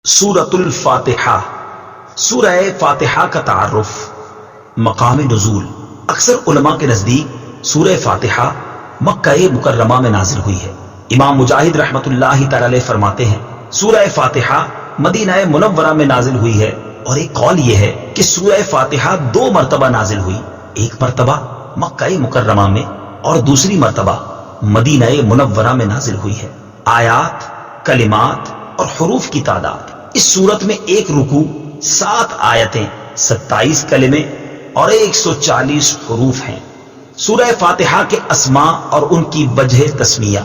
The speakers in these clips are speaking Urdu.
سورۃ الفاتحہ۔ سورہ فاتحہ کا تعارف، مقام نزول۔ اکثر علماء کے نزدیک سورہ فاتحہ مکہ مکرمہ میں نازل ہوئی ہے۔ امام مجاہد رحمت اللہ تعالی علیہ فرماتے ہیں سورہ فاتحہ مدینہ منورہ میں نازل ہوئی ہے، اور ایک قول یہ ہے کہ سورہ فاتحہ 2 مرتبہ نازل ہوئی، ایک مرتبہ مکہ مکرمہ میں اور دوسری مرتبہ مدینہ منورہ میں نازل ہوئی ہے۔ آیات، کلمات اور حروف کی تعداد، اس صورت میں ایک رکوع، 7 آیتیں، 27 کلمے اور 140 حروف ہیں۔ سورہ فاتحہ کے اسماء اور ان کی وجہ تسمیہ۔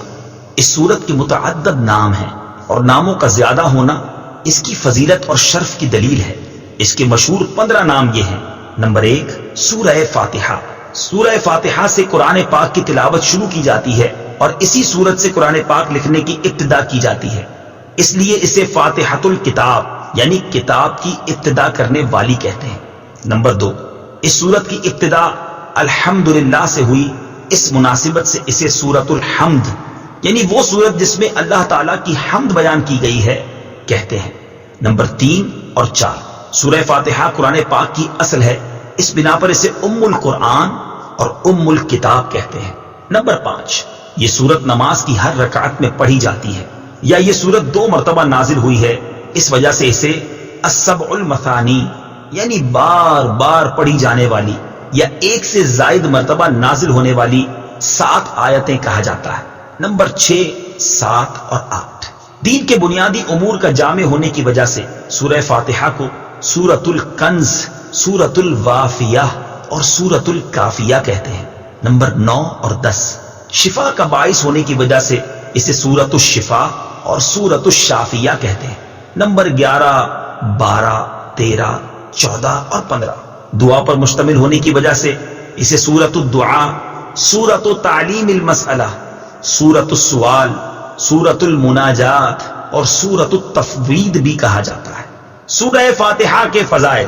اس سورت کے متعدد نام ہیں، اور ناموں کا زیادہ ہونا اس کی فضیلت اور شرف کی دلیل ہے۔ اس کے مشہور 15 نام یہ ہیں۔ نمبر 1، سورہ فاتحہ۔ سورہ فاتحہ سے قرآن پاک کی تلاوت شروع کی جاتی ہے، اور اسی سورت سے قرآن پاک لکھنے کی ابتدا کی جاتی ہے، اس لیے اسے فاتحۃ الکتاب یعنی کتاب کی ابتدا کرنے والی کہتے ہیں۔ نمبر 2، اس سورت کی ابتدا الحمدللہ سے ہوئی، اس مناسبت سے اسے سورۃ الحمد یعنی وہ سورت جس میں اللہ تعالیٰ کی حمد بیان کی گئی ہے کہتے ہیں۔ نمبر 3 اور 4، سورہ فاتحہ قرآن پاک کی اصل ہے، اس بنا پر اسے ام القرآن اور ام الکتاب کہتے ہیں۔ نمبر 5، یہ سورت نماز کی ہر رکعت میں پڑھی جاتی ہے، یا یہ سورت 2 مرتبہ نازل ہوئی ہے، اس وجہ سے اسے السبع المثانی یعنی بار بار پڑھی جانے والی یا 1 سے زائد مرتبہ نازل ہونے والی 7 آیتیں کہا جاتا ہے۔ نمبر 6، 7 اور 8، دین کے بنیادی امور کا جامع ہونے کی وجہ سے سورہ فاتحہ کو سورۃ الکنز، سورۃ الوافیہ اور سورۃ الکافیہ کہتے ہیں۔ نمبر 9 اور 10، شفا کا باعث ہونے کی وجہ سے اسے سورۃ الشفا اور سورۃ الشافیہ کہتے ہیں۔ نمبر 11، 12، 13، 14 اور 15، دعا پر مشتمل ہونے کی وجہ سے اسے سورۃ الدعاء، سورۃ تعلیم المسئلہ، سورۃ السوال، سورۃ المناجات اور سورۃ التفویض بھی کہا جاتا ہے۔ سورہ فاتحہ کے فضائل۔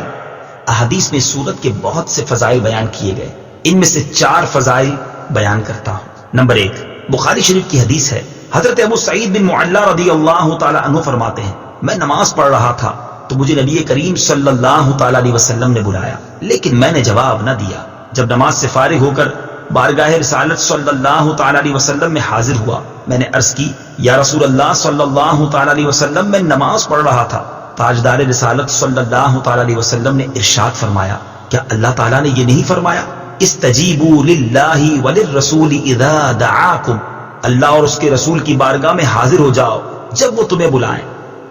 احادیث میں سورت کے بہت سے فضائل بیان کیے گئے، ان میں سے 4 فضائل بیان کرتا ہوں۔ نمبر 1، بخاری شریف کی حدیث ہے، حضرت ابو سعید بن معلا رضی اللہ تعالی عنہ فرماتے ہیں، میں نماز پڑھ رہا تھا تو مجھے نبی کریم صلی اللہ تعالی علیہ وسلم نے بلایا، لیکن میں نے جواب نہ دیا۔ جب نماز سے فارغ ہو کر بارگاہ رسالت صلی اللہ تعالی علیہ وسلم میں حاضر ہوا، میں نے عرض کی، یا رسول اللہ صلی اللہ تعالی علیہ وسلم، میں نماز پڑھ رہا تھا۔ تاجدار رسالت صلی اللہ تعالی علیہ وسلم نے ارشاد فرمایا، کیا اللہ تعالیٰ نے یہ نہیں فرمایا، استجیبوا للہ وللرسول اذا دعاکم، اللہ اور اس کے رسول کی بارگاہ میں حاضر ہو جاؤ جب وہ تمہیں بلائیں۔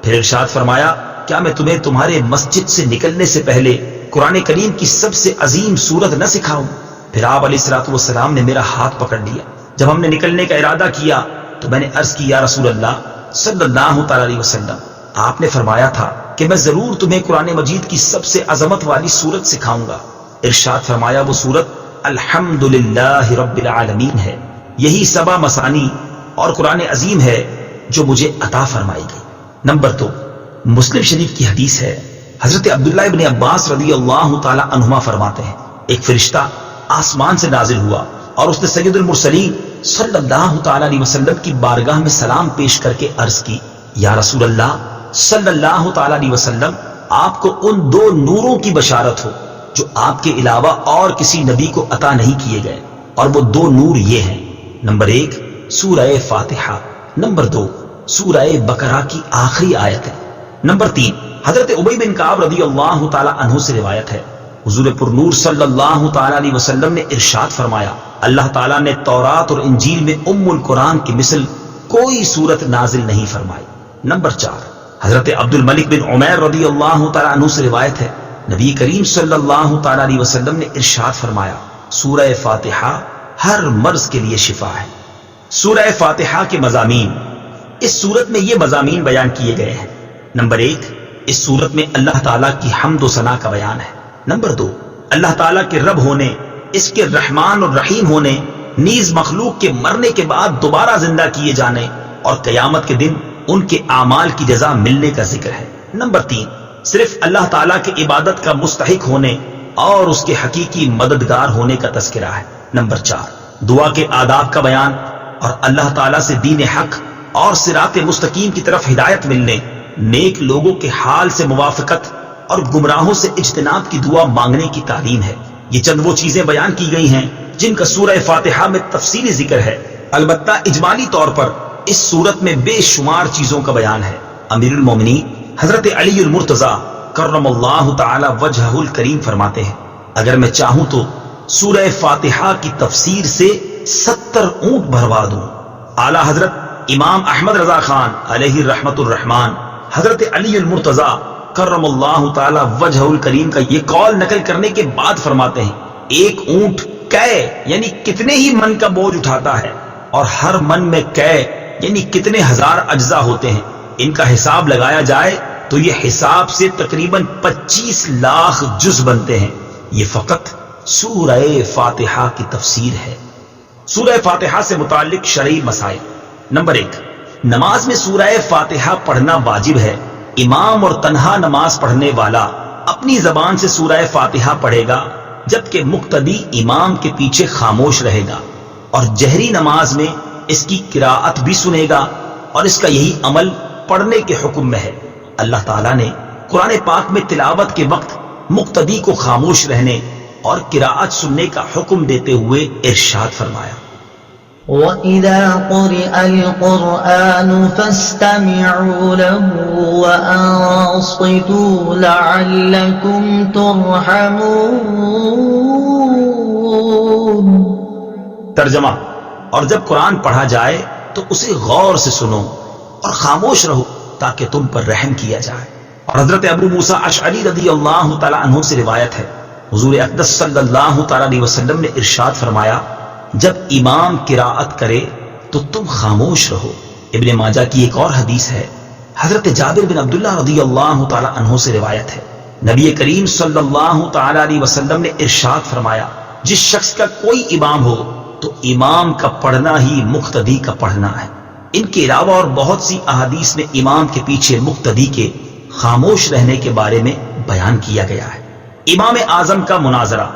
پھر ارشاد فرمایا، کیا میں تمہیں تمہارے مسجد سے نکلنے سے پہلے قرآن کریم کی سب سے عظیم سورت نہ سکھاؤں؟ پھر آپ علیہ الصلوۃ والسلام نے میرا ہاتھ پکڑ لیا۔ جب ہم نے نکلنے کا ارادہ کیا تو میں نے عرض کی، یا رسول اللہ صلی اللہ تعالی علیہ وسلم، آپ نے فرمایا تھا کہ میں ضرور تمہیں قرآن مجید کی سب سے عظمت والی سورت سکھاؤں گا۔ ارشاد فرمایا، وہ سورت الحمدللہ رب العالمین ہے، یہی 7 مثانی اور قرآن عظیم ہے جو مجھے عطا فرمائی گئی۔ نمبر 2، مسلم شریف کی حدیث ہے، حضرت عبداللہ ابن عباس رضی اللہ تعالی عنہما فرماتے ہیں، ایک فرشتہ آسمان سے نازل ہوا اور اس نے سید المرسلین صلی اللہ تعالی علیہ وسلم کی بارگاہ میں سلام پیش کر کے عرض کی، یا رسول اللہ صلی اللہ تعالی علیہ وسلم، آپ کو ان 2 نوروں کی بشارت ہو جو آپ کے علاوہ اور کسی نبی کو عطا نہیں کیے گئے، اور وہ 2 نور یہ ہیں، نمبر 1 سورہ فاتحہ، نمبر 2 سورہ بقرہ کی آخری آیت ہے۔ نمبر 3، حضرت ابی بن کعب رضی اللہ تعالی عنہ سے روایت ہے، حضور پر نور صلی اللہ تعالی علیہ وسلم نے ارشاد فرمایا، اللہ تعالیٰ نے تورات اور انجیل میں ام القرآن کی مثل کوئی سورت نازل نہیں فرمائی۔ نمبر 4، حضرت عبد الملک بن عمیر رضی اللہ تعالی عنہ سے روایت ہے، نبی کریم صلی اللہ تعالی علیہ وسلم نے ارشاد فرمایا، سورہ فاتحہ ہر مرض کے لیے شفا ہے۔ سورہ فاتحہ کے مضامین۔ اس سورت میں یہ مضامین بیان کیے گئے ہیں۔ نمبر 1، اس سورت میں اللہ تعالیٰ کی حمد و ثنا کا بیان ہے۔ نمبر 2، اللہ تعالیٰ کے رب ہونے، اس کے رحمان اور رحیم ہونے، نیز مخلوق کے مرنے کے بعد دوبارہ زندہ کیے جانے اور قیامت کے دن ان کے اعمال کی جزا ملنے کا ذکر ہے۔ نمبر 3، صرف اللہ تعالیٰ کی عبادت کا مستحق ہونے اور اس کے حقیقی مددگار ہونے کا تذکرہ ہے۔ نمبر 4، دعا کے آداب کا بیان اور اللہ تعالیٰ سے دین حق اور صراط مستقیم کی طرف ہدایت ملنے نیک لوگوں کے حال سے موافقت اور گمراہوں سے اجتناب کی دعا مانگنے کی تعلیم ہے۔ یہ چند وہ چیزیں بیان کی گئی ہیں جن کا سورہ فاتحہ میں تفصیلی ذکر ہے۔ البتہ اجمالی طور پر اس سورت میں بے شمار چیزوں کا بیان ہے۔ امیر المومنین حضرت علی المرتضیٰ کرم اللہ تعالی وجہہ الکریم فرماتے ہیں، اگر میں چاہوں تو سورہ فاتحہ کی تفسیر سے 70 اونٹ بھروا دوں۔ اعلیٰ حضرت امام احمد رضا خان علیہ رحمت الرحمان حضرت علی المرتضیٰ کرم اللہ تعالی وجہ الکریم کا یہ قول نقل کرنے کے بعد فرماتے ہیں، ایک اونٹ کئے یعنی کتنے ہی من کا بوجھ اٹھاتا ہے، اور ہر من میں کئے یعنی کتنے ہزار اجزاء ہوتے ہیں، ان کا حساب لگایا جائے تو یہ حساب سے تقریباً 25 لاکھ جز بنتے ہیں۔ یہ فقط سورہ فاتحہ کی تفسیر ہے۔ سورہ فاتحہ سے متعلق شرعی مسائل۔ نمبر 1، نماز میں سورہ فاتحہ پڑھنا واجب ہے۔ امام اور تنہا نماز پڑھنے والا اپنی زبان سے سورہ فاتحہ پڑھے گا، جبکہ مقتدی امام کے پیچھے خاموش رہے گا، اور جہری نماز میں اس کی قراءت بھی سنے گا، اور اس کا یہی عمل پڑھنے کے حکم میں ہے۔ اللہ تعالیٰ نے قرآن پاک میں تلاوت کے وقت مقتدی کو خاموش رہنے اور قراءت سننے کا حکم دیتے ہوئے ارشاد فرمایا، وَإِذَا قُرِئَ الْقُرْآنُ فَاسْتَمِعُوا لَهُ وَأَنصِتُوا لَعَلَّكُمْ تُرْحَمُونَ۔ ترجمہ، اور جب قرآن پڑھا جائے تو اسے غور سے سنو اور خاموش رہو تاکہ تم پر رحم کیا جائے۔ اور حضرت ابو موسیٰ اشعری رضی اللہ تعالی عنہ سے روایت ہے، حضور اقدس صلی اللہ تعالی علیہ وسلم نے ارشاد فرمایا، جب امام قراءت کرے تو تم خاموش رہو۔ ابن ماجہ کی ایک اور حدیث ہے، حضرت جابر بن عبداللہ رضی اللہ تعالی عنہ سے روایت ہے، نبی کریم صلی اللہ تعالی علیہ وسلم نے ارشاد فرمایا، جس شخص کا کوئی امام ہو تو امام کا پڑھنا ہی مقتدی کا پڑھنا ہے۔ ان کے علاوہ اور بہت سی احادیث میں امام کے پیچھے مقتدی کے خاموش رہنے کے بارے میں بیان کیا گیا ہے۔ امام اعظم کا مناظرہ۔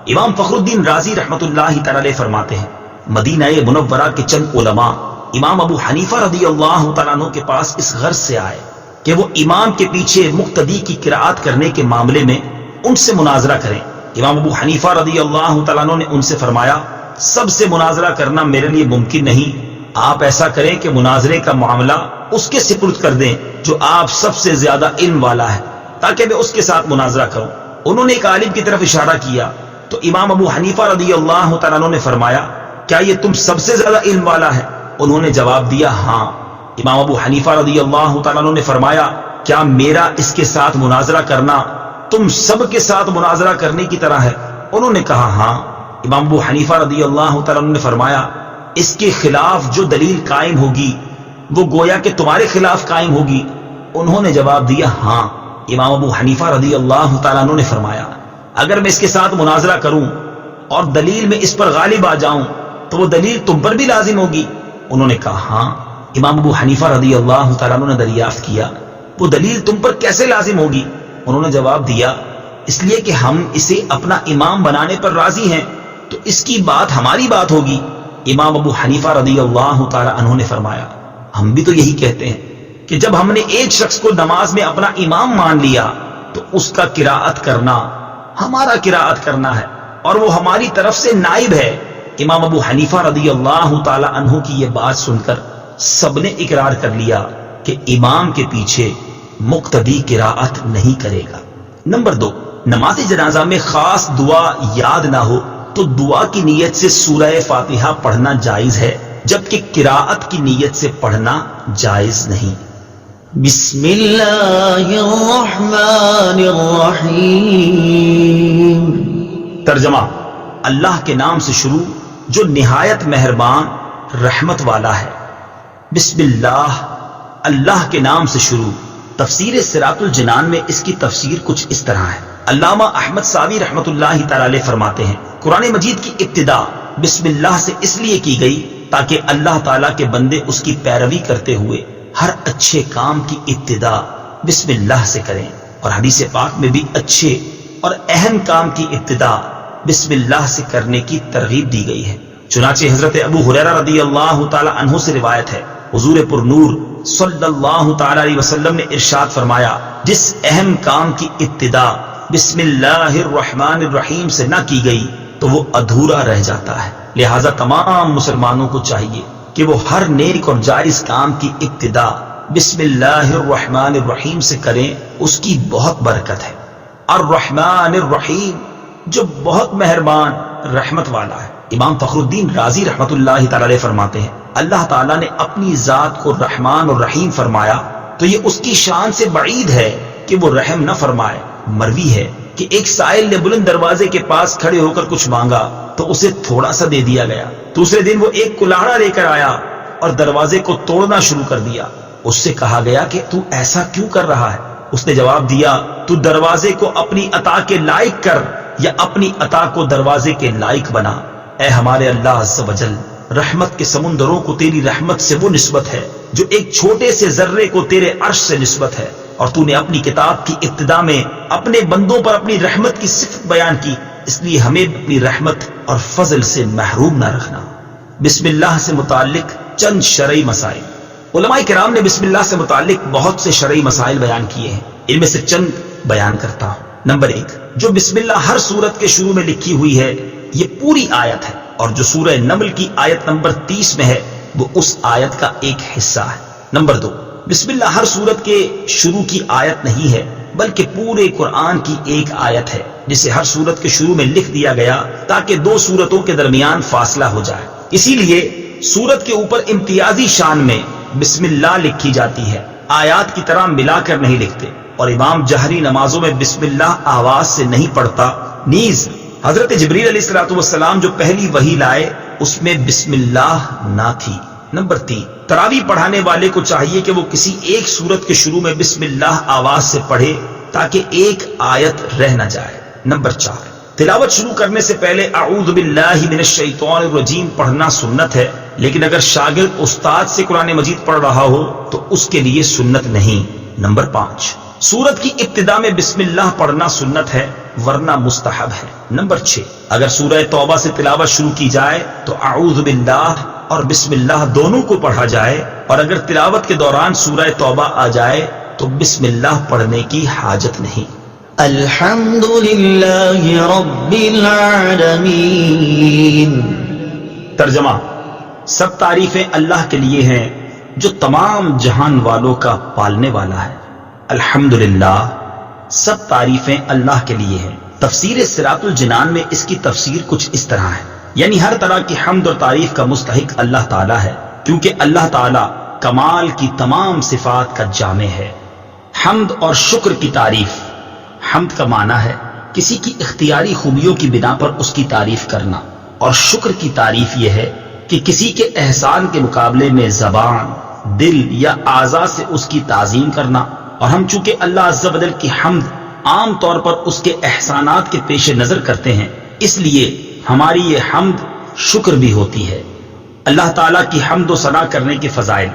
امام فخر الدین رازی رحمت اللہ تعالی علیہ فرماتے ہیں، مدینہ منورہ کے چند علماء امام ابو حنیفہ رضی اللہ تعالیٰ عنہ کے پاس اس غرض سے آئے کہ وہ امام کے پیچھے مقتدی کی قراءت کرنے کے معاملے میں ان سے مناظرہ کریں۔ امام ابو حنیفہ رضی اللہ تعالیٰ عنہ نے ان سے فرمایا، سب سے مناظرہ کرنا میرے لیے ممکن نہیں، آپ ایسا کریں کہ مناظرے کا معاملہ اس کے سپرد کر دیں جو آپ سب سے زیادہ علم والا ہے، تاکہ میں اس کے ساتھ مناظرہ کروں۔ انہوں نے ایک عالم کی طرف اشارہ کیا تو امام ابو حنیفہ رضی اللہ تعالیٰ عنہ نے فرمایا، کیا یہ تم سب سے زیادہ علم والا ہے؟ انہوں نے جواب دیا، ہاں۔ امام ابو حنیفہ رضی اللہ تعالیٰ عنہ نے فرمایا، کیا میرا اس کے ساتھ مناظرہ کرنا تم سب کے ساتھ مناظرہ کرنے کی طرح ہے؟ انہوں نے کہا، ہاں۔ امام ابو حنیفہ رضی اللہ تعالیٰ عنہ نے فرمایا، اس کے خلاف جو دلیل قائم ہوگی وہ گویا کہ تمہارے خلاف قائم ہوگی؟ انہوں نے جواب دیا، ہاں۔ امام ابو حنیفہ رضی اللہ تعالیٰ عنہ نے فرمایا، اگر میں اس کے ساتھ مناظرہ کروں اور دلیل میں اس پر غالب آ جاؤں تو وہ دلیل تم پر بھی لازم ہوگی؟ انہوں نے کہا، ہاں۔ امام ابو حنیفہ رضی اللہ تعالیٰ عنہ نے دریافت کیا، وہ دلیل تم پر کیسے لازم ہوگی؟ انہوں نے جواب دیا، اس لیے کہ ہم اسے اپنا امام بنانے پر راضی ہیں تو اس کی بات ہماری بات ہوگی۔ امام ابو حنیفہ رضی اللہ تعالی عنہ نے فرمایا، ہم بھی تو یہی کہتے ہیں کہ جب ہم نے ایک شخص کو نماز میں اپنا امام مان لیا تو اس کا قراءت کرنا ہمارا قراءت کرنا ہے اور وہ ہماری طرف سے نائب ہے۔ امام ابو حنیفہ رضی اللہ تعالی عنہ کی یہ بات سن کر سب نے اقرار کر لیا کہ امام کے پیچھے مقتدی قراءت نہیں کرے گا۔ نمبر 2، نماز جنازہ میں خاص دعا یاد نہ ہو تو دعا کی نیت سے سورہ فاتحہ پڑھنا جائز ہے، جبکہ قراءت کی نیت سے پڑھنا جائز نہیں۔ بسم اللہ الرحمن الرحیم۔ ترجمہ، اللہ کے نام سے شروع جو نہایت مہربان رحمت والا ہے۔ بسم اللہ، اللہ کے نام سے شروع۔ تفسیر صراط الجنان میں اس کی تفسیر کچھ اس طرح ہے۔ علامہ احمد ساوی رحمت اللہ تعالی علیہ فرماتے ہیں، قرآن مجید کی ابتدا بسم اللہ سے اس لیے کی گئی تاکہ اللہ تعالیٰ کے بندے اس کی پیروی کرتے ہوئے ہر اچھے کام کی ابتدا بسم اللہ سے کریں، اور حدیث پاک میں بھی اچھے اور اہم کام کی ابتدا بسم اللہ سے کرنے کی ترغیب دی گئی ہے۔ چنانچہ حضرت ابو ہریرہ رضی اللہ تعالی عنہ سے روایت ہے، حضور پر نور صلی اللہ تعالی علیہ وسلم نے ارشاد فرمایا، جس اہم کام کی ابتدا بسم اللہ الرحمن الرحیم سے نہ کی گئی تو وہ ادھورا رہ جاتا ہے۔ لہٰذا تمام مسلمانوں کو چاہیے کہ وہ ہر نیک اور جائز کام کی ابتدا بسم اللہ الرحمن الرحیم سے کریں، اس کی بہت برکت ہے۔ الرحمن الرحیم، جو بہت مہربان رحمت والا ہے۔ امام فخر الدین رازی رحمت اللہ تعالی علیہ فرماتے ہیں، اللہ تعالیٰ نے اپنی ذات کو رحمان اور رحیم فرمایا تو یہ اس کی شان سے بعید ہے کہ وہ رحم نہ فرمائے۔ مروی ہے کہ ایک سائل نے بلند دروازے کے پاس کھڑے ہو کر کچھ مانگا تو اسے تھوڑا سا دے دیا گیا۔ دوسرے دن وہ ایک کلاڑا لے کر آیا اور دروازے کو توڑنا شروع کر دیا۔ اس سے کہا گیا کہ تو ایسا کیوں کر رہا ہے؟ اس نے جواب دیا، تو دروازے کو اپنی عطا کے لائق کر یا اپنی عطا کو دروازے کے لائق بنا۔ اے ہمارے اللہ عز و جل، رحمت کے سمندروں کو تیری رحمت سے وہ نسبت ہے جو ایک چھوٹے سے ذرے کو تیرے عرش سے نسبت ہے، اور تو نے اپنی کتاب کی ابتدا میں اپنے بندوں پر اپنی رحمت کی صفت بیان کی، اس لیے ہمیں اپنی رحمت اور فضل سے محروم نہ رکھنا۔ بسم اللہ سے متعلق چند شرعی مسائل۔ علماء کرام نے بسم اللہ سے متعلق بہت سے شرعی مسائل بیان کیے ہیں، ان میں سے چند بیان کرتا ہوں۔ نمبر 1، جو بسم اللہ ہر سورت کے شروع میں لکھی ہوئی ہے یہ پوری آیت ہے، اور جو سورہ نمل کی آیت نمبر 30 میں ہے وہ اس آیت کا ایک حصہ ہے۔ نمبر 2، بسم اللہ ہر سورت کے شروع کی آیت نہیں ہے بلکہ پورے قرآن کی ایک آیت ہے، جسے ہر سورت کے شروع میں لکھ دیا گیا تاکہ دو سورتوں کے درمیان فاصلہ ہو جائے۔ اسی لیے سورت کے اوپر امتیازی شان میں بسم اللہ لکھی جاتی ہے، آیات کی طرح ملا کر نہیں لکھتے، اور امام جہری نمازوں میں بسم اللہ آواز سے نہیں پڑھتا۔ نیز حضرت جبریل علیہ السلام جو پہلی وحی لائے اس میں بسم اللہ نہ تھی۔ نمبر 3، تراویح پڑھانے والے کو چاہیے کہ وہ کسی ایک سورت کے شروع میں بسم اللہ آواز سے پڑھے تاکہ ایک آیت رہ نہ جائے۔ نمبر 4، تلاوت شروع کرنے سے پہلے اعوذ باللہ من الشیطان الرجیم پڑھنا سنت ہے، لیکن اگر شاگرد استاد سے قرآن مجید پڑھ رہا ہو تو اس کے لیے سنت نہیں۔ نمبر 5، سورت کی ابتدا میں بسم اللہ پڑھنا سنت ہے ورنہ مستحب ہے۔ نمبر 6، اگر سورہ توبہ سے تلاوت شروع کی جائے تو اعوذ باللہ اور بسم اللہ دونوں کو پڑھا جائے، اور اگر تلاوت کے دوران سورہ توبہ آ جائے تو بسم اللہ پڑھنے کی حاجت نہیں۔ الحمد للہ رب العالمین۔ ترجمہ، سب تعریفیں اللہ کے لیے ہیں جو تمام جہان والوں کا پالنے والا ہے۔ الحمدللہ، سب تعریفیں اللہ کے لیے ہیں۔ تفسیر صراط الجنان میں اس کی تفسیر کچھ اس طرح ہے، یعنی ہر طرح کی حمد اور تعریف کا مستحق اللہ تعالیٰ ہے، کیونکہ اللہ تعالیٰ کمال کی تمام صفات کا جامع ہے۔ حمد اور شکر کی تعریف۔ حمد کا معنی ہے کسی کی اختیاری خوبیوں کی بنا پر اس کی تعریف کرنا، اور شکر کی تعریف یہ ہے کہ کسی کے احسان کے مقابلے میں زبان، دل یا اعضاء سے اس کی تعظیم کرنا۔ اور ہم چونکہ اللہ عز و جل کی حمد عام طور پر اس کے احسانات کے پیش نظر کرتے ہیں، اس لیے ہماری یہ حمد شکر بھی ہوتی ہے۔ اللہ تعالیٰ کی حمد و ثنا کرنے کے فضائل۔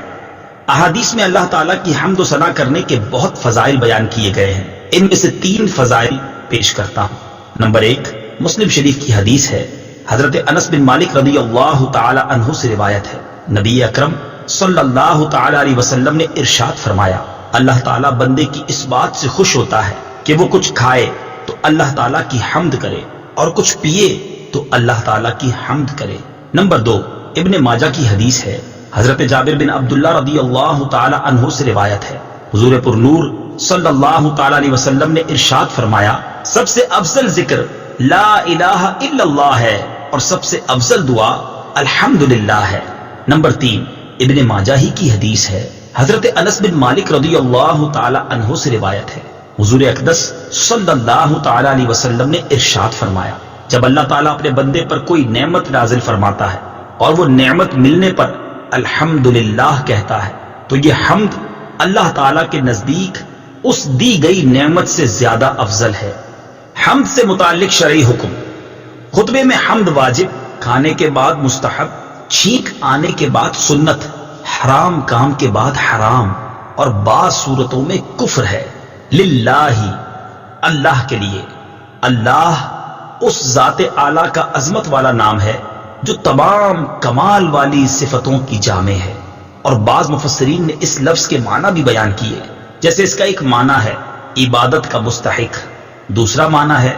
احادیث میں اللہ تعالیٰ کی حمد و ثنا کرنے کے بہت فضائل بیان کیے گئے ہیں، ان میں سے 3 فضائل پیش کرتا ہوں۔ نمبر 1، مسلم شریف کی حدیث ہے، حضرت انس بن مالک رضی اللہ تعالی عنہ سے روایت ہے، نبی اکرم صلی اللہ تعالی علیہ وسلم نے ارشاد فرمایا، اللہ تعالیٰ بندے کی اس بات سے خوش ہوتا ہے کہ وہ کچھ کھائے تو اللہ تعالیٰ کی حمد کرے، اور کچھ پیے تو اللہ تعالیٰ کی حمد کرے۔ نمبر 2، ابن ماجہ کی حدیث ہے، حضرت جابر بن عبداللہ رضی اللہ تعالی عنہ سے روایت ہے، حضور پر نور صلی اللہ تعالی علیہ وسلم نے ارشاد فرمایا، سب سے افضل ذکر لا الہ الا اللہ ہے، اور سب سے افضل دعا الحمدللہ ہے۔ نمبر 3، ابن ماجہ ہی کی حدیث ہے، حضرت انس بن مالک رضی اللہ تعالی عنہ سے روایت ہے، حضور اقدس صلی اللہ تعالی علیہ وسلم نے ارشاد فرمایا، جب اللہ تعالیٰ اپنے بندے پر کوئی نعمت نازل فرماتا ہے اور وہ نعمت ملنے پر الحمدللہ کہتا ہے تو یہ حمد اللہ تعالیٰ کے نزدیک اس دی گئی نعمت سے زیادہ افضل ہے۔ حمد سے متعلق شرعی حکم۔ خطبے میں حمد واجب، کھانے کے بعد مستحب، چھینک آنے کے بعد سنت، حرام کام کے بعد حرام، اور بعض صورتوں میں کفر ہے۔ للہ، اللہ کے لیے۔ اللہ اس ذات اعلیٰ کا عظمت والا نام ہے جو تمام کمال والی صفتوں کی جامع ہے، اور بعض مفسرین نے اس لفظ کے معنی بھی بیان کیے، جیسے اس کا ایک معنی ہے عبادت کا مستحق، دوسرا معنی ہے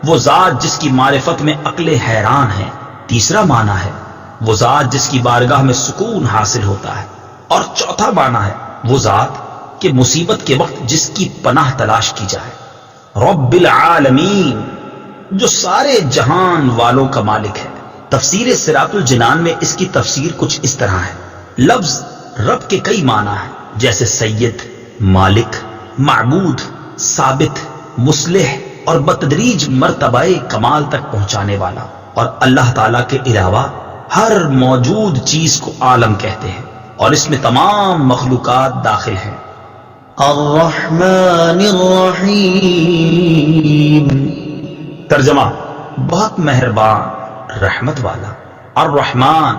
وہ ذات جس کی معرفت میں عقل حیران ہے، تیسرا معنی ہے وہ ذات جس کی بارگاہ میں سکون حاصل ہوتا ہے، اور چوتھا معنی ہے وہ ذات کہ مصیبت کے وقت جس کی پناہ تلاش کی جائے۔ رب العالمین، جو سارے جہان والوں کا مالک ہے۔ تفسیر صراط الجنان میں اس کی تفسیر کچھ اس طرح ہے، لفظ رب کے کئی معنی ہیں، جیسے سید، مالک، معبود، ثابت، مصلح اور بتدریج مرتبہ کمال تک پہنچانے والا، اور اللہ تعالیٰ کے علاوہ ہر موجود چیز کو عالم کہتے ہیں، اور اس میں تمام مخلوقات داخل ہیں۔ الرحمن الرحیم، ترجمہ، بہت مہربان، رحمت والا۔ الرحمن،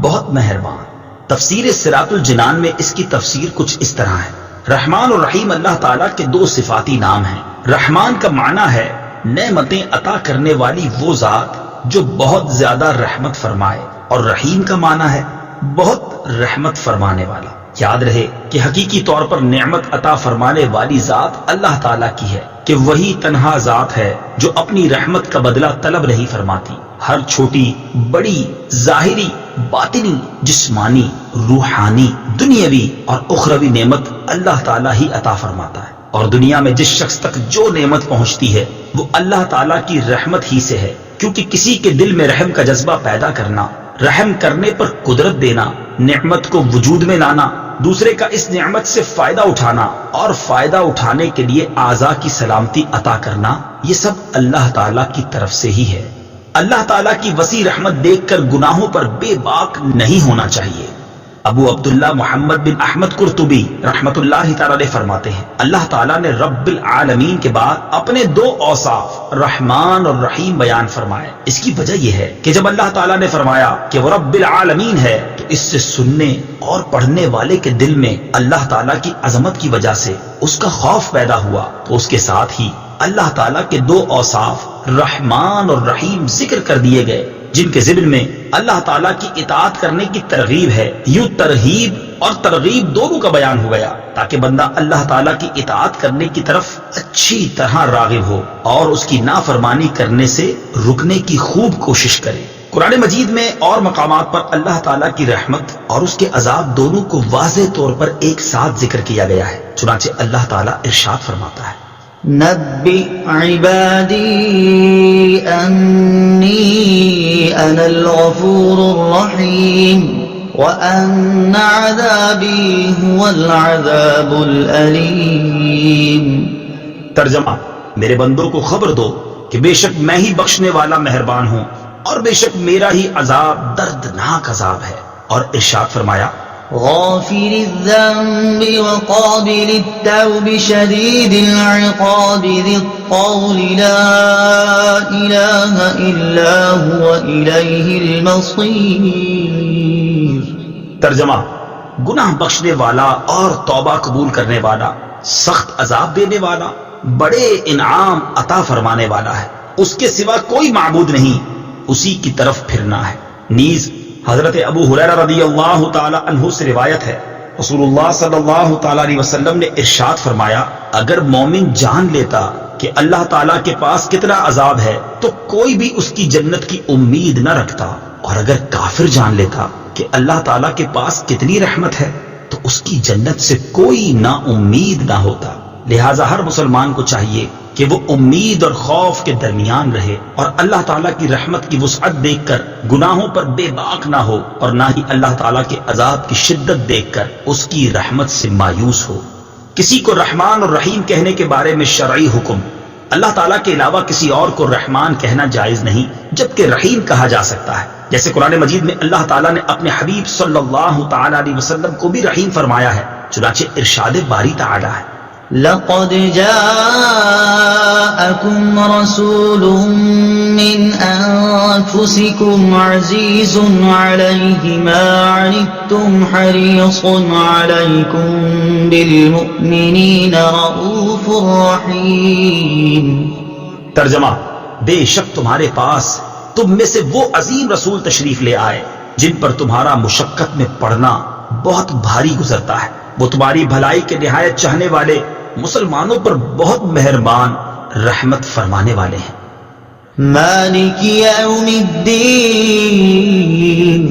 بہت مہربان۔ تفسیر صراط الجنان میں اس کی تفسیر کچھ اس طرح ہے، رحمان اور رحیم اللہ تعالیٰ کے دو صفاتی نام ہیں۔ رحمان کا معنی ہے نعمتیں عطا کرنے والی وہ ذات جو بہت زیادہ رحمت فرمائے، اور رحیم کا معنی ہے بہت رحمت فرمانے والا۔ یاد رہے کہ حقیقی طور پر نعمت عطا فرمانے والی ذات اللہ تعالیٰ کی ہے، کہ وہی تنہا ذات ہے جو اپنی رحمت کا بدلہ طلب نہیں فرماتی۔ ہر چھوٹی بڑی، ظاہری، باطنی، جسمانی، روحانی، دنیاوی اور اخروی نعمت اللہ تعالیٰ ہی عطا فرماتا ہے، اور دنیا میں جس شخص تک جو نعمت پہنچتی ہے وہ اللہ تعالیٰ کی رحمت ہی سے ہے، کیونکہ کسی کے دل میں رحم کا جذبہ پیدا کرنا، رحم کرنے پر قدرت دینا، نعمت کو وجود میں لانا، دوسرے کا اس نعمت سے فائدہ اٹھانا اور فائدہ اٹھانے کے لیے اعضاء کی سلامتی عطا کرنا، یہ سب اللہ تعالیٰ کی طرف سے ہی ہے۔ اللہ تعالیٰ کی وسیع رحمت دیکھ کر گناہوں پر بے باک نہیں ہونا چاہیے۔ ابو عبداللہ محمد بن احمد قرطبی رحمت اللہ تعالیٰ علیہ فرماتے ہیں، اللہ تعالیٰ نے رب العالمین کے بعد اپنے دو اوصاف رحمان اور رحیم بیان فرمائے۔ اس کی وجہ یہ ہے کہ جب اللہ تعالیٰ نے فرمایا کہ وہ رب العالمین ہے، تو اس سے سننے اور پڑھنے والے کے دل میں اللہ تعالیٰ کی عظمت کی وجہ سے اس کا خوف پیدا ہوا، تو اس کے ساتھ ہی اللہ تعالیٰ کے دو اوصاف رحمان اور رحیم ذکر کر دیے گئے، جن کے ضمن میں اللہ تعالیٰ کی اطاعت کرنے کی ترغیب ہے۔ یوں ترغیب اور ترغیب دونوں کا بیان ہو گیا، تاکہ بندہ اللہ تعالیٰ کی اطاعت کرنے کی طرف اچھی طرح راغب ہو اور اس کی نافرمانی کرنے سے رکنے کی خوب کوشش کرے۔ قرآن مجید میں اور مقامات پر اللہ تعالیٰ کی رحمت اور اس کے عذاب دونوں کو واضح طور پر ایک ساتھ ذکر کیا گیا ہے۔ چنانچہ اللہ تعالیٰ ارشاد فرماتا ہے، نبئ عبادی انی انا الغفور الرحیم وان عذابی هو العذاب الالیم۔ ترجمہ، میرے بندوں کو خبر دو کہ بے شک میں ہی بخشنے والا مہربان ہوں، اور بے شک میرا ہی عذاب دردناک عذاب ہے۔ اور ارشاد فرمایا، غافر الذنب وقابل التوب شدید العقاب ذی الطول لا الہ الا هو الیہ المصیر۔ ترجمہ، گناہ بخشنے والا اور توبہ قبول کرنے والا، سخت عذاب دینے والا، بڑے انعام عطا فرمانے والا ہے، اس کے سوا کوئی معبود نہیں، اسی کی طرف پھرنا ہے۔ نیز حضرت ابو ہریرہ رضی اللہ تعالی عنہ سے روایت ہے، رسول اللہ صلی اللہ تعالی علیہ وسلم نے ارشاد فرمایا، اگر مومن جان لیتا کہ اللہ تعالیٰ کے پاس کتنا عذاب ہے تو کوئی بھی اس کی جنت کی امید نہ رکھتا، اور اگر کافر جان لیتا کہ اللہ تعالیٰ کے پاس کتنی رحمت ہے تو اس کی جنت سے کوئی نا امید نہ ہوتا۔ لہٰذا ہر مسلمان کو چاہیے کہ وہ امید اور خوف کے درمیان رہے، اور اللہ تعالیٰ کی رحمت کی وسعت دیکھ کر گناہوں پر بے باک نہ ہو، اور نہ ہی اللہ تعالیٰ کے عذاب کی شدت دیکھ کر اس کی رحمت سے مایوس ہو۔ کسی کو رحمان اور رحیم کہنے کے بارے میں شرعی حکم، اللہ تعالیٰ کے علاوہ کسی اور کو رحمان کہنا جائز نہیں، جبکہ رحیم کہا جا سکتا ہے، جیسے قرآن مجید میں اللہ تعالیٰ نے اپنے حبیب صلی اللہ تعالیٰ علیہ وسلم کو بھی رحیم فرمایا ہے۔ چنانچہ ارشاد باری تعالیٰ ہے، لقد جاءكم رسول من أنفسكم عزيز عليه ما عنتم حريص عليكم بالمؤمنين رؤوف رحيم۔ ترجمہ، بے شک تمہارے پاس تم میں سے وہ عظیم رسول تشریف لے آئے جن پر تمہارا مشقت میں پڑنا بہت بھاری گزرتا ہے۔ وہ تمہاری بھلائی کے نہایت چاہنے والے، مسلمانوں پر بہت مہربان، رحمت فرمانے والے ہیں۔ مالک یوم الدین،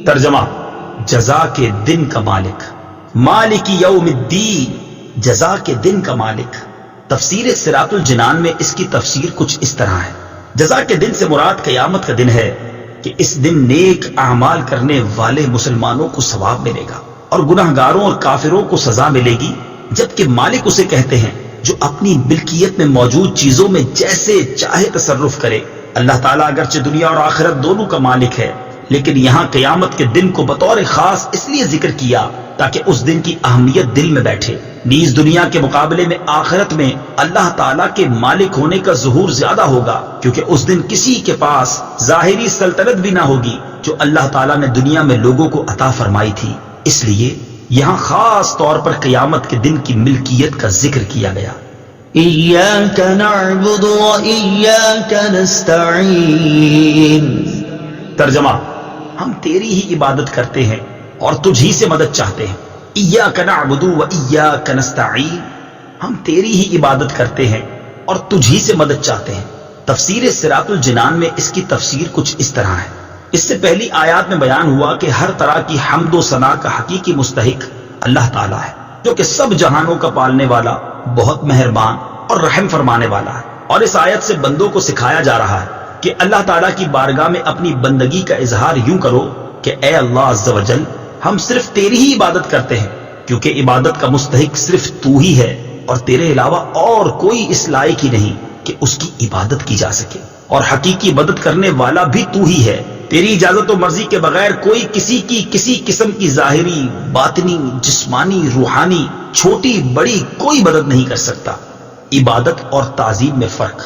ترجمہ: جزا کے دن کا مالک۔ مالک یوم الدین، جزا کے دن کا مالک۔ تفسیر صراط الجنان میں اس کی تفسیر کچھ اس طرح ہے: جزا کے دن سے مراد قیامت کا دن ہے کہ اس دن نیک اعمال کرنے والے مسلمانوں کو ثواب ملے گا اور گناہگاروں اور کافروں کو سزا ملے گی، جبکہ مالک اسے کہتے ہیں جو اپنی ملکیت میں موجود چیزوں میں جیسے چاہے تصرف کرے۔ اللہ تعالیٰ اگرچہ دنیا اور آخرت دونوں کا مالک ہے، لیکن یہاں قیامت کے دن کو بطور خاص اس لیے ذکر کیا تاکہ اس دن کی اہمیت دل میں بیٹھے۔ نیز دنیا کے مقابلے میں آخرت میں اللہ تعالیٰ کے مالک ہونے کا ظہور زیادہ ہوگا، کیونکہ اس دن کسی کے پاس ظاہری سلطنت بھی نہ ہوگی جو اللہ تعالیٰ نے دنیا میں لوگوں کو عطا فرمائی تھی۔ اس لیے یہاں خاص طور پر قیامت کے دن کی ملکیت کا ذکر کیا گیا۔ ایاک نعبد و ایاک نستعین، ترجمہ: ہم تیری ہی عبادت کرتے ہیں اور تجھ ہی سے مدد چاہتے ہیں۔ ایاک نعبد و ایاک نستعین، ہم تیری ہی عبادت کرتے ہیں اور تجھ ہی سے مدد چاہتے ہیں۔ تفسیر صراط الجنان میں اس کی تفسیر کچھ اس طرح ہے: اس سے پہلی آیات میں بیان ہوا کہ ہر طرح کی حمد و ثنا کا حقیقی مستحق اللہ تعالیٰ ہے، جو کہ سب جہانوں کا پالنے والا، بہت مہربان اور رحم فرمانے والا ہے۔ اور اس آیت سے بندوں کو سکھایا جا رہا ہے کہ اللہ تعالیٰ کی بارگاہ میں اپنی بندگی کا اظہار یوں کرو کہ اے اللہ عز و جل، ہم صرف تیری ہی عبادت کرتے ہیں، کیونکہ عبادت کا مستحق صرف تو ہی ہے اور تیرے علاوہ اور کوئی اس لائق ہی نہیں کہ اس کی عبادت کی جا سکے، اور حقیقی مدد کرنے والا بھی تو ہی ہے۔ تیری اجازت و مرضی کے بغیر کوئی کسی کی کسی قسم کی ظاہری، باطنی، جسمانی، روحانی، چھوٹی بڑی کوئی مدد نہیں کر سکتا۔ عبادت اور تعظیم میں فرق۔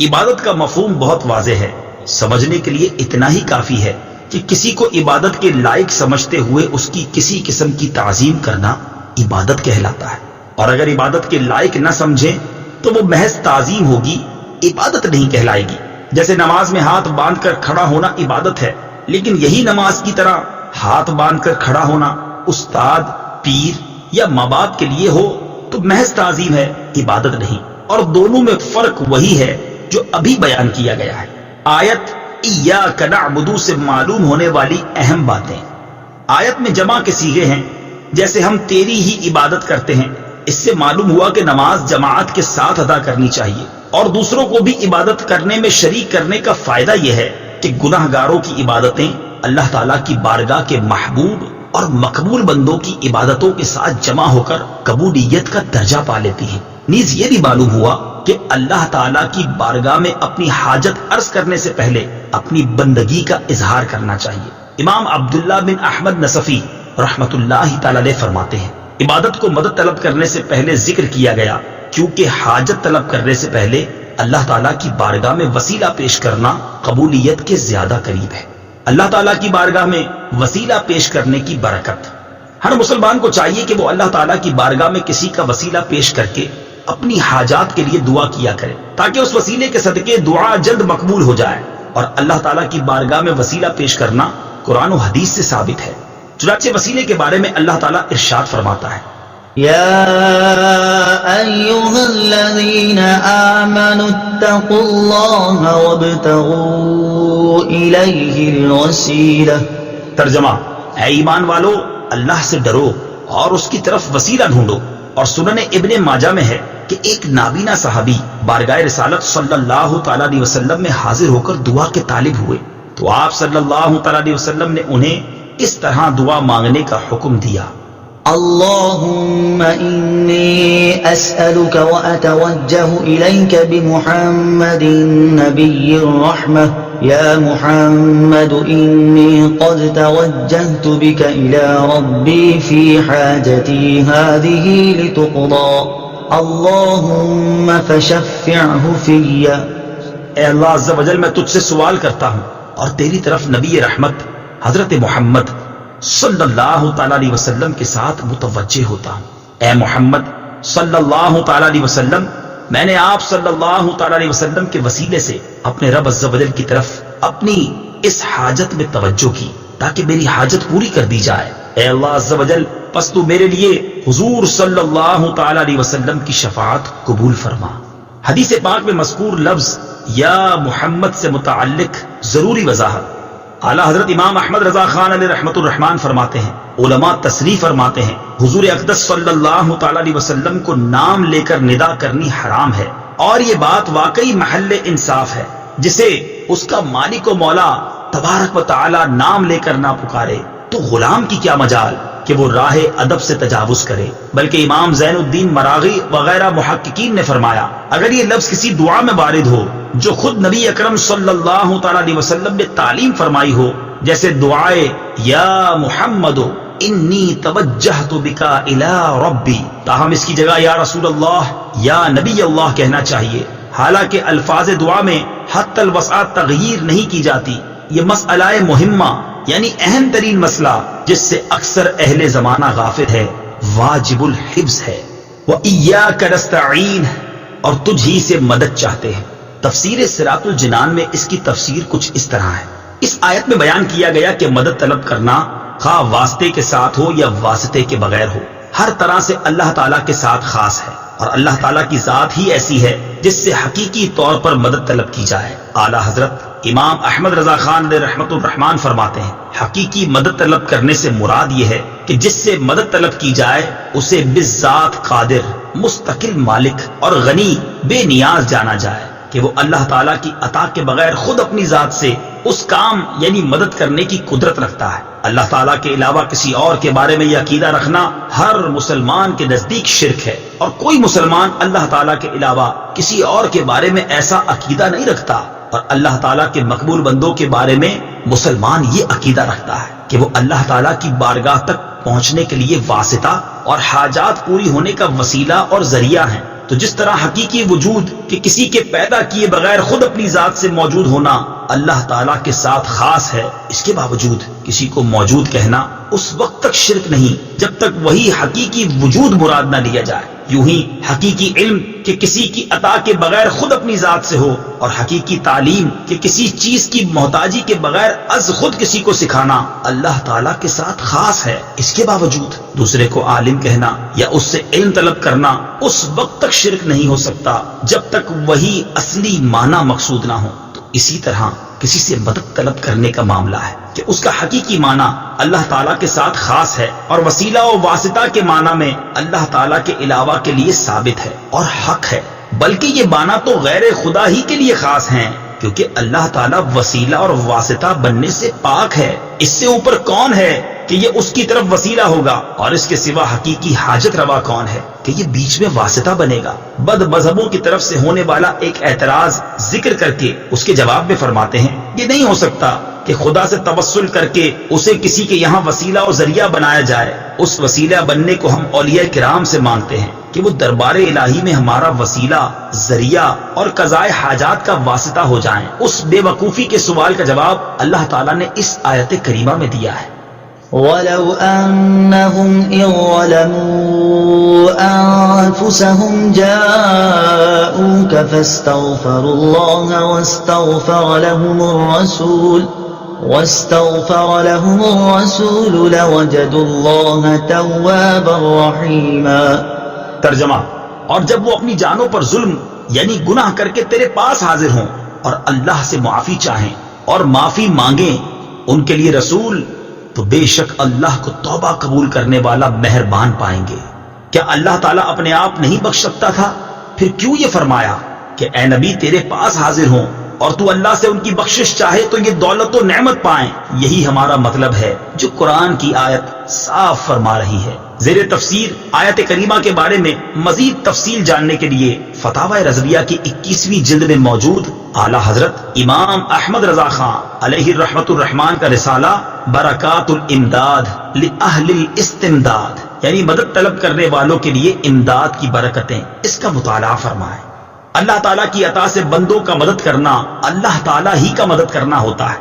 عبادت کا مفہوم بہت واضح ہے، سمجھنے کے لیے اتنا ہی کافی ہے کہ کسی کو عبادت کے لائق سمجھتے ہوئے اس کی کسی قسم کی تعظیم کرنا عبادت کہلاتا ہے، اور اگر عبادت کے لائق نہ سمجھیں تو وہ محض تعظیم ہوگی، عبادت نہیں کہلائے گی۔ جیسے نماز میں ہاتھ باندھ کر کھڑا ہونا عبادت ہے، لیکن یہی نماز کی طرح ہاتھ باندھ کر کھڑا ہونا استاد، پیر یا ماں باپ کے لیے ہو تو محض تعظیم ہے، عبادت نہیں۔ اور دونوں میں فرق وہی ہے جو ابھی بیان کیا گیا ہے۔ آیت ایاک نعبد سے معلوم ہونے والی اہم باتیں۔ آیت میں جمع کے صیغے ہیں، جیسے ہم تیری ہی عبادت کرتے ہیں، اس سے معلوم ہوا کہ نماز جماعت کے ساتھ ادا کرنی چاہیے، اور دوسروں کو بھی عبادت کرنے میں شریک کرنے کا فائدہ یہ ہے کہ گناہ گاروں کی عبادتیں اللہ تعالیٰ کی بارگاہ کے محبوب اور مقبول بندوں کی عبادتوں کے ساتھ جمع ہو کر قبولیت کا درجہ پا لیتی ہیں۔ نیز یہ بھی معلوم ہوا کہ اللہ تعالیٰ کی بارگاہ میں اپنی حاجت عرض کرنے سے پہلے اپنی بندگی کا اظہار کرنا چاہیے۔ امام عبداللہ بن احمد نصفی رحمت اللہ تعالیٰ علیہ فرماتے ہیں، عبادت کو مدد طلب کرنے سے پہلے ذکر کیا گیا کیونکہ حاجت طلب کرنے سے پہلے اللہ تعالیٰ کی بارگاہ میں وسیلہ پیش کرنا قبولیت کے زیادہ قریب ہے۔ اللہ تعالیٰ کی بارگاہ میں وسیلہ پیش کرنے کی برکت۔ ہر مسلمان کو چاہیے کہ وہ اللہ تعالیٰ کی بارگاہ میں کسی کا وسیلہ پیش کر کے اپنی حاجات کے لیے دعا کیا کرے، تاکہ اس وسیلے کے صدقے دعا جلد مقبول ہو جائے۔ اور اللہ تعالیٰ کی بارگاہ میں وسیلہ پیش کرنا قرآن و حدیث سے ثابت ہے۔ چنانچہ وسیلے کے بارے میں اللہ تعالیٰ ارشاد فرماتا ہے: يا أيها الذين آمنوا اتقوا الله وابتغوا إليه الوسيلة۔ ترجمہ: اے ایمان والو، اللہ سے ڈرو اور اس کی طرف وسیلہ ڈھونڈو۔ اور سنن ابن ماجہ میں ہے کہ ایک نابینا صحابی بارگاہ رسالت صلی اللہ تعالیٰ علیہ وسلم میں حاضر ہو کر دعا کے طالب ہوئے، تو آپ صلی اللہ تعالیٰ علیہ وسلم نے انہیں اس طرح دعا مانگنے کا حکم دیا: اللهم إني أسألك وأتوجه إليك بمحمد نبي الرحمة يا محمد إني قد توجهت بك إلى ربي في حاجتي هذه لتقضى اللهم فشفعه في۔ اے اللہ عز و جل، میں تجھ سے سوال کرتا ہوں اور تیری طرف نبی رحمت حضرت محمد صلی اللہ تعالیٰ علیہ وسلم کے ساتھ متوجہ ہوتا ہوں۔ اے محمد صلی اللہ تعالیٰ علیہ وسلم، میں نے آپ صلی اللہ تعالیٰ علیہ وسلم کے وسیلے سے اپنے رب عز و جل کی طرف اپنی اس حاجت میں توجہ کی تاکہ میری حاجت پوری کر دی جائے، اے اللہ عز و جل پس تو میرے لیے حضور صلی اللہ تعالی علیہ وسلم کی شفاعت قبول فرما۔ حدیث پاک میں مذکور لفظ یا محمد سے متعلق ضروری وضاحت اعلیٰ حضرت امام احمد رضا خان علیہ رحمت الرحمان فرماتے ہیں، علماء تصریح فرماتے ہیں حضور اقدس صلی اللہ تعالی علیہ وسلم کو نام لے کر ندا کرنی حرام ہے، اور یہ بات واقعی محل انصاف ہے۔ جسے اس کا مالک و مولا تبارک و تعالی نام لے کر نہ پکارے تو غلام کی کیا مجال کہ وہ راہ ادب سے تجاوز کرے۔ بلکہ امام زین الدین مراغی وغیرہ محققین نے فرمایا اگر یہ لفظ کسی دعا میں وارد ہو جو خود نبی اکرم صلی اللہ تعالی علیہ وسلم نے تعلیم فرمائی ہو، جیسے دعائے یا محمد انی توجہت بکا الی ربی، تاہم اس کی جگہ یا رسول اللہ یا نبی اللہ کہنا چاہیے، حالانکہ الفاظ دعا میں حتی الوسع تغییر نہیں کی جاتی۔ یہ مسئلہ مہمہ یعنی اہم ترین مسئلہ جس سے اکثر اہل زمانہ غافل ہے، واجب الحفظ ہے۔ وَإِيَّاكَ نَسْتَعِينُ، اور تجھ ہی سے مدد چاہتے ہیں۔ تفسیر صراط الجنان میں اس کی تفسیر کچھ اس طرح ہے۔ اس آیت میں بیان کیا گیا کہ مدد طلب کرنا خواہ واسطے کے ساتھ ہو یا واسطے کے بغیر ہو، ہر طرح سے اللہ تعالیٰ کے ساتھ خاص ہے، اور اللہ تعالیٰ کی ذات ہی ایسی ہے جس سے حقیقی طور پر مدد طلب کی جائے۔ اعلیٰ حضرت امام احمد رضا خان علیہ رحمت الرحمان فرماتے ہیں حقیقی مدد طلب کرنے سے مراد یہ ہے کہ جس سے مدد طلب کی جائے اسے بالذات قادر، مستقل مالک اور غنی بے نیاز جانا جائے کہ وہ اللہ تعالیٰ کی عطا کے بغیر خود اپنی ذات سے اس کام یعنی مدد کرنے کی قدرت رکھتا ہے۔ اللہ تعالیٰ کے علاوہ کسی اور کے بارے میں یہ عقیدہ رکھنا ہر مسلمان کے نزدیک شرک ہے، اور کوئی مسلمان اللہ تعالیٰ کے علاوہ کسی اور کے بارے میں ایسا عقیدہ نہیں رکھتا، اور اللہ تعالیٰ کے مقبول بندوں کے بارے میں مسلمان یہ عقیدہ رکھتا ہے کہ وہ اللہ تعالیٰ کی بارگاہ تک پہنچنے کے لیے واسطہ اور حاجات پوری ہونے کا وسیلہ اور ذریعہ ہیں۔ تو جس طرح حقیقی وجود کہ کسی کے پیدا کیے بغیر خود اپنی ذات سے موجود ہونا اللہ تعالیٰ کے ساتھ خاص ہے، اس کے باوجود کسی کو موجود کہنا اس وقت تک شرک نہیں جب تک وہی حقیقی وجود مراد نہ لیا جائے۔ یوں ہی حقیقی علم کہ کسی کی عطا کے بغیر خود اپنی ذات سے ہو، اور حقیقی تعلیم کہ کسی چیز کی محتاجی کے بغیر از خود کسی کو سکھانا اللہ تعالیٰ کے ساتھ خاص ہے، اس کے باوجود دوسرے کو عالم کہنا یا اس سے علم طلب کرنا اس وقت تک شرک نہیں ہو سکتا جب تک وہی اصلی معنی مقصود نہ ہو۔ تو اسی طرح کسی سے مدد طلب کرنے کا معاملہ ہے کہ اس کا حقیقی معنی اللہ تعالیٰ کے ساتھ خاص ہے، اور وسیلہ و واسطہ کے معنی میں اللہ تعالیٰ کے علاوہ کے لیے ثابت ہے اور حق ہے، بلکہ یہ معنی تو غیر خدا ہی کے لیے خاص ہیں، کیونکہ اللہ تعالیٰ وسیلہ اور واسطہ بننے سے پاک ہے۔ اس سے اوپر کون ہے کہ یہ اس کی طرف وسیلہ ہوگا، اور اس کے سوا حقیقی حاجت روا کون ہے کہ یہ بیچ میں واسطہ بنے گا۔ بد مذہبوں کی طرف سے ہونے والا ایک اعتراض ذکر کر کے اس کے جواب میں فرماتے ہیں یہ نہیں ہو سکتا کہ خدا سے توسل کر کے اسے کسی کے یہاں وسیلہ و ذریعہ بنایا جائے۔ اس وسیلہ بننے کو ہم اولیاء کرام سے مانگتے ہیں کہ وہ دربار الہی میں ہمارا وسیلہ، ذریعہ اور قضاء حاجات کا واسطہ ہو جائیں۔ اس بے وقوفی کے سوال کا جواب اللہ تعالیٰ نے اس آیت کریمہ میں دیا ہے۔ وَلَوْ أَنَّهُمْ إِذْ ظَلَمُوا أَنفُسَهُمْ جَاءُوكَ فَاسْتَغْفَرُوا اللَّهَ واستغفر لهم الرسول لوجدوا الله توابا رحيما۔ ترجمہ، اور جب وہ اپنی جانوں پر ظلم یعنی گناہ کر کے تیرے پاس حاضر ہوں اور اللہ سے معافی چاہیں اور معافی مانگیں ان کے لیے رسول، تو بے شک اللہ کو توبہ قبول کرنے والا مہربان پائیں گے۔ کیا اللہ تعالیٰ اپنے آپ نہیں بخش سکتا تھا؟ پھر کیوں یہ فرمایا کہ اے نبی تیرے پاس حاضر ہوں اور تو اللہ سے ان کی بخشش چاہے تو یہ دولت و نعمت پائیں؟ یہی ہمارا مطلب ہے جو قرآن کی آیت صاف فرما رہی ہے۔ زیر تفسیر آیت کریمہ کے بارے میں مزید تفصیل جاننے کے لیے فتاوی رضویہ کی 21ویں جلد میں موجود اعلیٰ حضرت امام احمد رضا خان علیہ رحمت الرحمان کا رسالہ برکات الامداد لأہل الاستمداد یعنی مدد طلب کرنے والوں کے لیے امداد کی برکتیں، اس کا مطالعہ فرمائیں۔ اللہ تعالیٰ کی عطا سے بندوں کا مدد کرنا اللہ تعالیٰ ہی کا مدد کرنا ہوتا ہے۔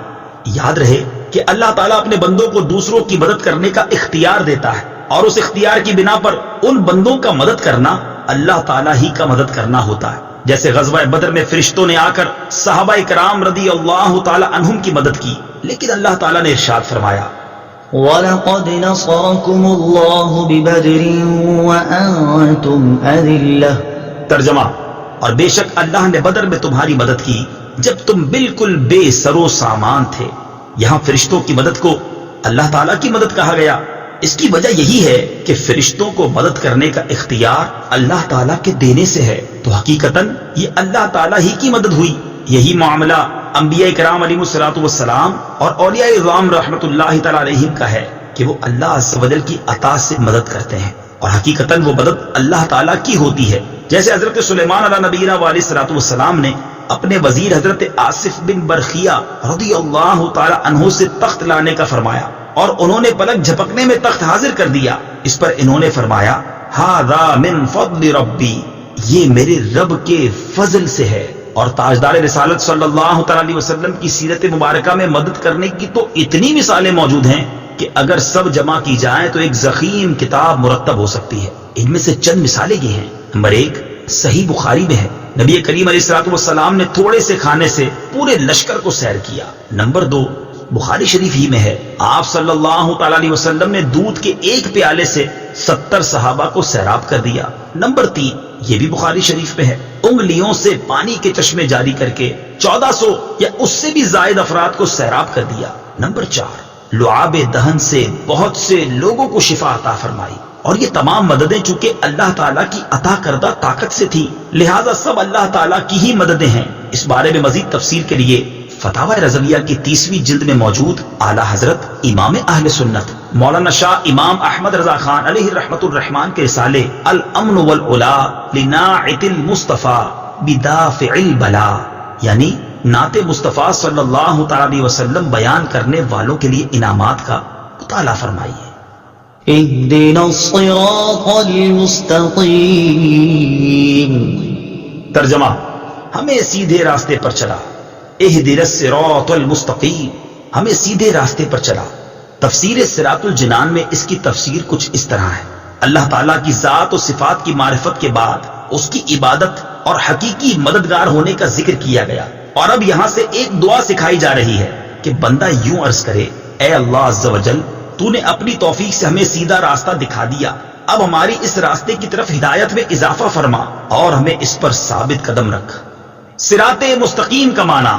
یاد رہے کہ اللہ تعالیٰ اپنے بندوں کو دوسروں کی مدد کرنے کا اختیار دیتا ہے، اور اس اختیار کی بنا پر ان بندوں کا مدد کرنا اللہ تعالیٰ ہی کا مدد کرنا ہوتا ہے۔ جیسے غزوہ بدر میں فرشتوں نے آ کر صحابہ کرام رضی اللہ تعالیٰ عنہم کی مدد کی، لیکن اللہ تعالیٰ نے ارشاد فرمایا وَلَقَدْ نَصَرَكُمُ اللَّهُ بِبَدْرٍ وَأَنْتُمْ أَذِلَّةٌ۔ ترجمہ: اور بے شک اللہ نے بدر میں تمہاری مدد کی جب تم بالکل بے سر و سامان تھے۔ یہاں فرشتوں کی مدد کو اللہ تعالیٰ کی مدد کہا گیا۔ اس کی وجہ یہی ہے کہ فرشتوں کو مدد کرنے کا اختیار اللہ تعالیٰ کے دینے سے ہے، تو حقیقتاً یہ اللہ تعالیٰ ہی کی مدد ہوئی۔ یہی معاملہ انبیاء کرام علیہ الصلوۃ والسلام اور اولیاء اعظام رحمۃ اللہ تعالیٰ علیہم کا ہے کہ وہ اللہ عز و جل کی عطا سے مدد کرتے ہیں، اور حقیقتاً وہ مدد اللہ تعالیٰ کی ہوتی ہے۔ جیسے حضرت سلیمان علیہ نبینا علیہ الصلوۃ والسلام نے اپنے وزیر حضرت آصف بن برخیہ رضی اللہ تعالیٰ عنہ سے تخت لانے کا فرمایا، اور انہوں نے پلک جھپکنے میں تخت حاضر کر دیا۔ اس پر انہوں نے فرمایا ھذا من فضل ربی، یہ میرے رب کے فضل سے ہے۔ اور تاجدار رسالت صلی اللہ تعالیٰ علیہ وسلم کی سیرت مبارکہ میں مدد کرنے کی تو اتنی مثالیں موجود ہیں کہ اگر سب جمع کی جائیں تو ایک ضخیم کتاب مرتب ہو سکتی ہے۔ ان میں سے چند مثالیں یہ ہیں۔ نمبر 1 صحیح بخاری میں ہے، نبی کریم علیہ الصلوۃ والسلام نے تھوڑے سے کھانے سے پورے لشکر کو سیر کیا۔ نمبر 2 بخاری شریف ہی میں ہے، آپ صلی اللہ تعالیٰ علیہ وسلم نے دودھ کے ایک پیالے سے 70 صحابہ کو سیراب کر دیا۔ نمبر 3 یہ بھی بخاری شریف میں ہے، انگلیوں سے پانی کے چشمے جاری کر کے 1400 یا اس سے بھی زائد افراد کو سیراب کر دیا۔ نمبر 4 لعاب دہن سے بہت سے لوگوں کو شفا عطا فرمائی۔ اور یہ تمام مددیں چونکہ اللہ تعالیٰ کی عطا کردہ طاقت سے تھی، لہٰذا سب اللہ تعالیٰ کی ہی مددیں ہیں۔ اس بارے میں مزید تفصیل کے لیے فتاوی رضویہ کی 30ویں جلد میں موجود اعلیٰ حضرت امام اہل سنت مولانا شاہ امام احمد رضا خان علیہ رحمت الرحمان کے رسالے الامن والعلا لناعت المصطفیٰ بدافع البلا، یعنی نعت مصطفیٰ صلی اللہ تعالیٰ علیہ وسلم بیان کرنے والوں کے لیے انعامات کا مطالعہ فرمائیے۔ اهدنا الصراط المستقيم۔ ترجمہ: ہمیں سیدھے راستے پر چلا۔ اهدنا الصراط المستقیم، ہمیں سیدھے راستے پر چلا۔ تفسیر صراط الجنان میں اس کی تفسیر کچھ اس طرح ہے: اللہ تعالیٰ کی ذات و صفات کی معرفت کے بعد اس کی عبادت اور حقیقی مددگار ہونے کا ذکر کیا گیا، اور اب یہاں سے ایک دعا سکھائی جا رہی ہے کہ بندہ یوں عرض کرے، اے اللہ عز و جل، تو نے اپنی توفیق سے ہمیں سیدھا راستہ دکھا دیا، اب ہماری اس راستے کی طرف ہدایت میں اضافہ فرما اور ہمیں اس پر ثابت قدم رکھ۔ صراط مستقیم کا معنی،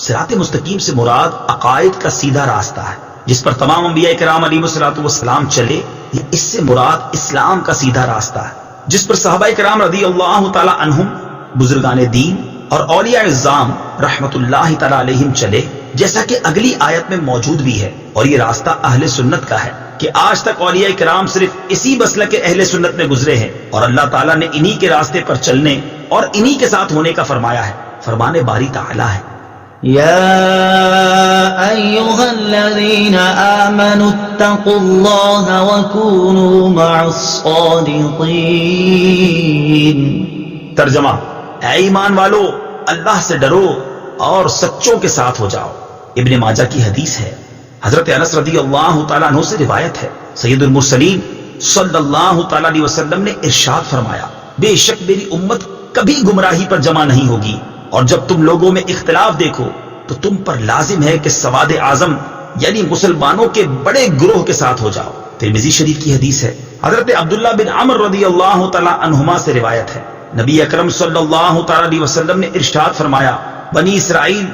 صراط مستقیم سے مراد عقائد کا سیدھا راستہ ہے جس پر تمام انبیاء کرام علیہ الصلوۃ والسلام چلے، یا اس سے مراد اسلام کا سیدھا راستہ ہے جس پر صحابہ کرام رضی اللہ تعالی عنہم، بزرگان دین اور اولیاء اعظام رحمت اللہ تعالی علیہم چلے، جیسا کہ اگلی آیت میں موجود بھی ہے۔ اور یہ راستہ اہل سنت کا ہے کہ آج تک اولیاء کرام صرف اسی مسلک اہل سنت میں گزرے ہیں، اور اللہ تعالیٰ نے انہی کے راستے پر چلنے اور انہی کے ساتھ ہونے کا فرمایا ہے۔ فرمان باری تعالیٰ ہے، يا أيها الذين آمنوا اتقوا الله وكونوا مع الصادقين۔ ترجمہ: اے ایمان والو، اللہ سے ڈرو اور سچوں کے ساتھ ہو جاؤ۔ ابن ماجہ کی حدیث ہے، حضرت انس رضی اللہ تعالیٰ عنہ سے روایت ہے، سید المرسلین صلی اللہ تعالیٰ علیہ وسلم نے ارشاد فرمایا، بے شک میری امت کبھی گمراہی پر جمع نہیں ہوگی، اور جب تم لوگوں میں اختلاف دیکھو تو تم پر لازم ہے کہ سواد اعظم یعنی مسلمانوں کے بڑے گروہ کے ساتھ ہو جاؤ۔ ترمذی شریف کی حدیث ہے، حضرت عبداللہ بن عمر رضی اللہ تعالیٰ عنہما سے روایت ہے، نبی اکرم صلی اللہ تعالیٰ علیہ وسلم نے ارشاد فرمایا، بنی اسرائیل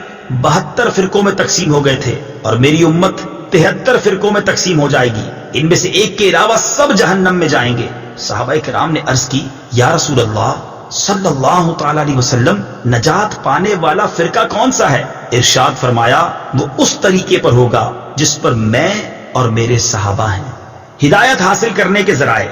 72 فرقوں میں تقسیم ہو گئے تھے، اور میری امت 73 فرقوں میں تقسیم ہو جائے گی، ان میں سے ایک کے علاوہ سب جہنم میں جائیں گے۔ صحابہ کرام نے عرض کی، یا رسول اللہ صلی اللہ تعالی علیہ وسلم، نجات پانے والا فرقہ کون سا ہے؟ ارشاد فرمایا، وہ اس طریقے پر ہوگا جس پر میں اور میرے صحابہ ہیں۔ ہدایت حاصل کرنے کے ذرائع،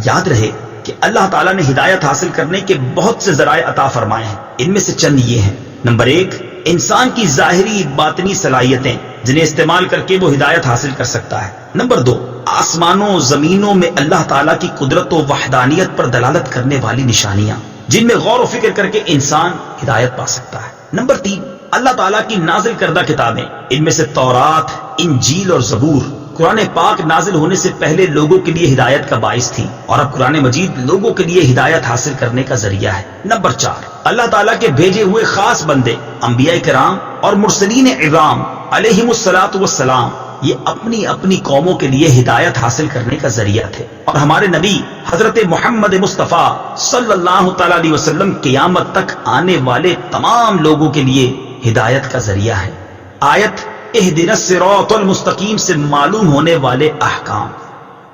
یاد رہے کہ اللہ تعالیٰ نے ہدایت حاصل کرنے کے بہت سے ذرائع عطا فرمائے ہیں، ان میں سے چند یہ ہیں۔ نمبر 1، انسان کی ظاہری باطنی صلاحیتیں جنہیں استعمال کر کے وہ ہدایت حاصل کر سکتا ہے۔ نمبر 2، آسمانوں زمینوں میں اللہ تعالیٰ کی قدرت و وحدانیت پر دلالت کرنے والی نشانیاں جن میں غور و فکر کر کے انسان ہدایت پا سکتا ہے۔ نمبر 3، اللہ تعالیٰ کی نازل کردہ کتابیں، ان میں سے تورات، انجیل اور زبور، قرآن پاک نازل ہونے سے پہلے لوگوں کے لیے ہدایت کا باعث تھی، اور اب قرآن مجید لوگوں کے لیے ہدایت حاصل کرنے کا ذریعہ ہے۔ نمبر 4، اللہ تعالیٰ کے بھیجے ہوئے خاص بندے انبیاء کرام اور مرسلین اعظام علیہم الصلاۃ والسلام یہ اپنی اپنی قوموں کے لیے ہدایت حاصل کرنے کا ذریعہ تھے، اور ہمارے نبی حضرت محمد مصطفیٰ صلی اللہ تعالی علیہ وسلم قیامت تک آنے والے تمام لوگوں کے لیے ہدایت کا ذریعہ ہے۔ آیت اہدنا الصراط المستقیم سے معلوم ہونے والے احکام۔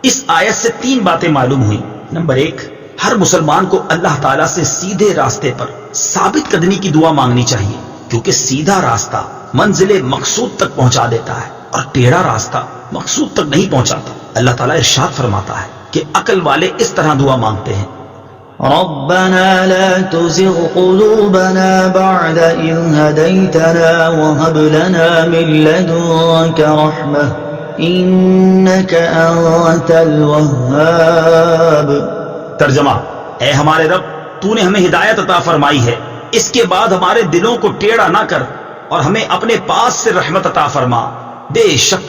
اس آیت سے 3 باتیں معلوم ہوئی۔ نمبر 1، ہر مسلمان کو اللہ تعالیٰ سے سیدھے راستے پر ثابت قدمی کی دعا مانگنی چاہیے، کیونکہ سیدھا راستہ منزل مقصود تک پہنچا دیتا ہے اور ٹیڑھا راستہ مقصود تک نہیں پہنچاتا۔ اللہ تعالیٰ ارشاد فرماتا ہے کہ عقل والے اس طرح دعا مانگتے ہیں، ربنا لا تزغ قلوبنا بعد إذ هديتنا وهب لنا من لدنك رحمة إنك أنت الوهاب۔ ترجمہ، اے ہمارے رب، تو نے ہمیں ہدایت عطا فرمائی ہے، اس کے بعد ہمارے دلوں کو ٹیڑھا نہ کر اور ہمیں اپنے پاس سے رحمت عطا فرما، بے شک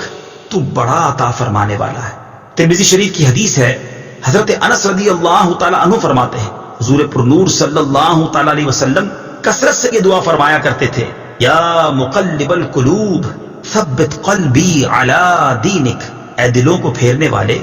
تو بڑا عطا فرمانے والا ہے۔ ترمذی شریف کی حدیث ہے، حضرت انس رضی اللہ تعالی عنہ فرماتے ہیں، حضور پرنور صلی اللہ تعالی علیہ وسلم کثرت سے یہ دعا فرمایا کرتے تھے، یا مقلب القلوب ثبت قلبی علی دینک، اے دلوں کو پھیرنے والے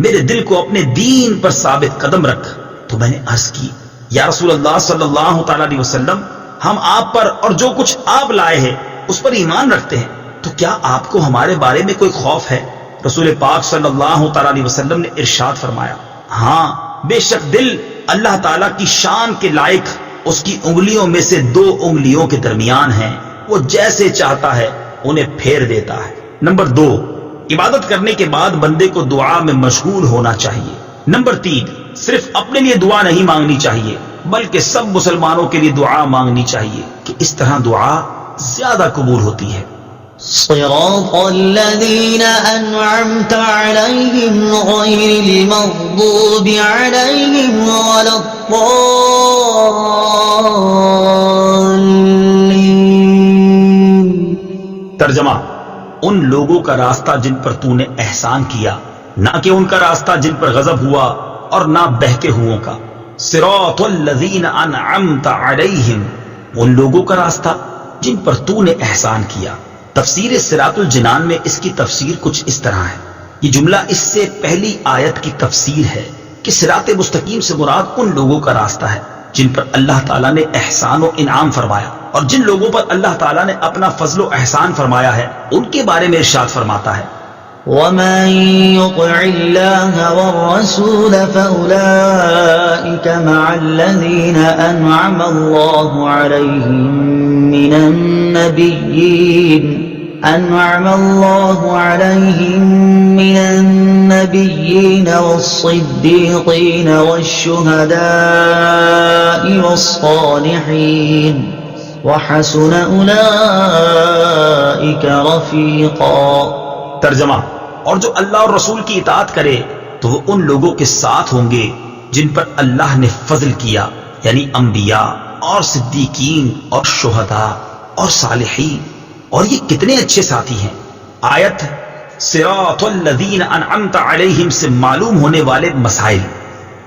میرے دل کو اپنے دین پر ثابت قدم رکھ۔ تو میں نے عرض کی، یا رسول اللہ صلی اللہ تعالی علیہ وسلم، ہم آپ پر اور جو کچھ آپ لائے ہیں اس پر ایمان رکھتے ہیں، تو کیا آپ کو ہمارے بارے میں کوئی خوف ہے؟ رسول پاک صلی اللہ تعالی علیہ وسلم نے ارشاد فرمایا، ہاں بے شک دل اللہ تعالیٰ کی شان کے لائق اس کی انگلیوں میں سے 2 انگلیوں کے درمیان ہیں، وہ جیسے چاہتا ہے انہیں پھیر دیتا ہے۔ نمبر 2، عبادت کرنے کے بعد بندے کو دعا میں مشغول ہونا چاہیے۔ نمبر 3، صرف اپنے لیے دعا نہیں مانگنی چاہیے بلکہ سب مسلمانوں کے لیے دعا مانگنی چاہیے کہ اس طرح دعا زیادہ قبول ہوتی ہے۔ صراط الذين أنعمت عليهم غير المغضوب عليهم ولا الضالين۔ ترجمہ، ان لوگوں کا راستہ جن پر تو نے احسان کیا، نہ کہ ان کا راستہ جن پر غضب ہوا اور نہ بہکے ہووں کا۔ صراط الذین انعمت علیہم، ان لوگوں کا راستہ جن پر تو نے احسان کیا۔ تفسیر صراط الجنان میں اس کی تفسیر کچھ اس طرح ہے، یہ جملہ اس سے پہلی آیت کی تفسیر ہے کہ صراط مستقیم سے مراد ان لوگوں کا راستہ ہے جن پر اللہ تعالیٰ نے احسان و انعام فرمایا، اور جن لوگوں پر اللہ تعالیٰ نے اپنا فضل و احسان فرمایا ہے ان کے بارے میں ارشاد فرماتا ہے، ومن يطع الله والرسول فأولئك مع الذين أنعم الله عليهم من النبيين والصديقين والشهداء والصالحين وحسن أولئك رفيقا۔ ترجمہ، اور جو اللہ اور رسول کی اطاعت کرے تو وہ ان لوگوں کے ساتھ ہوں گے جن پر اللہ نے فضل کیا، یعنی انبیاء اور صدیقین اور شہداء اور صالحین، اور یہ کتنے اچھے ساتھی ہیں۔ آیت صراط الذین انعمت علیہم سے معلوم ہونے والے مسائل۔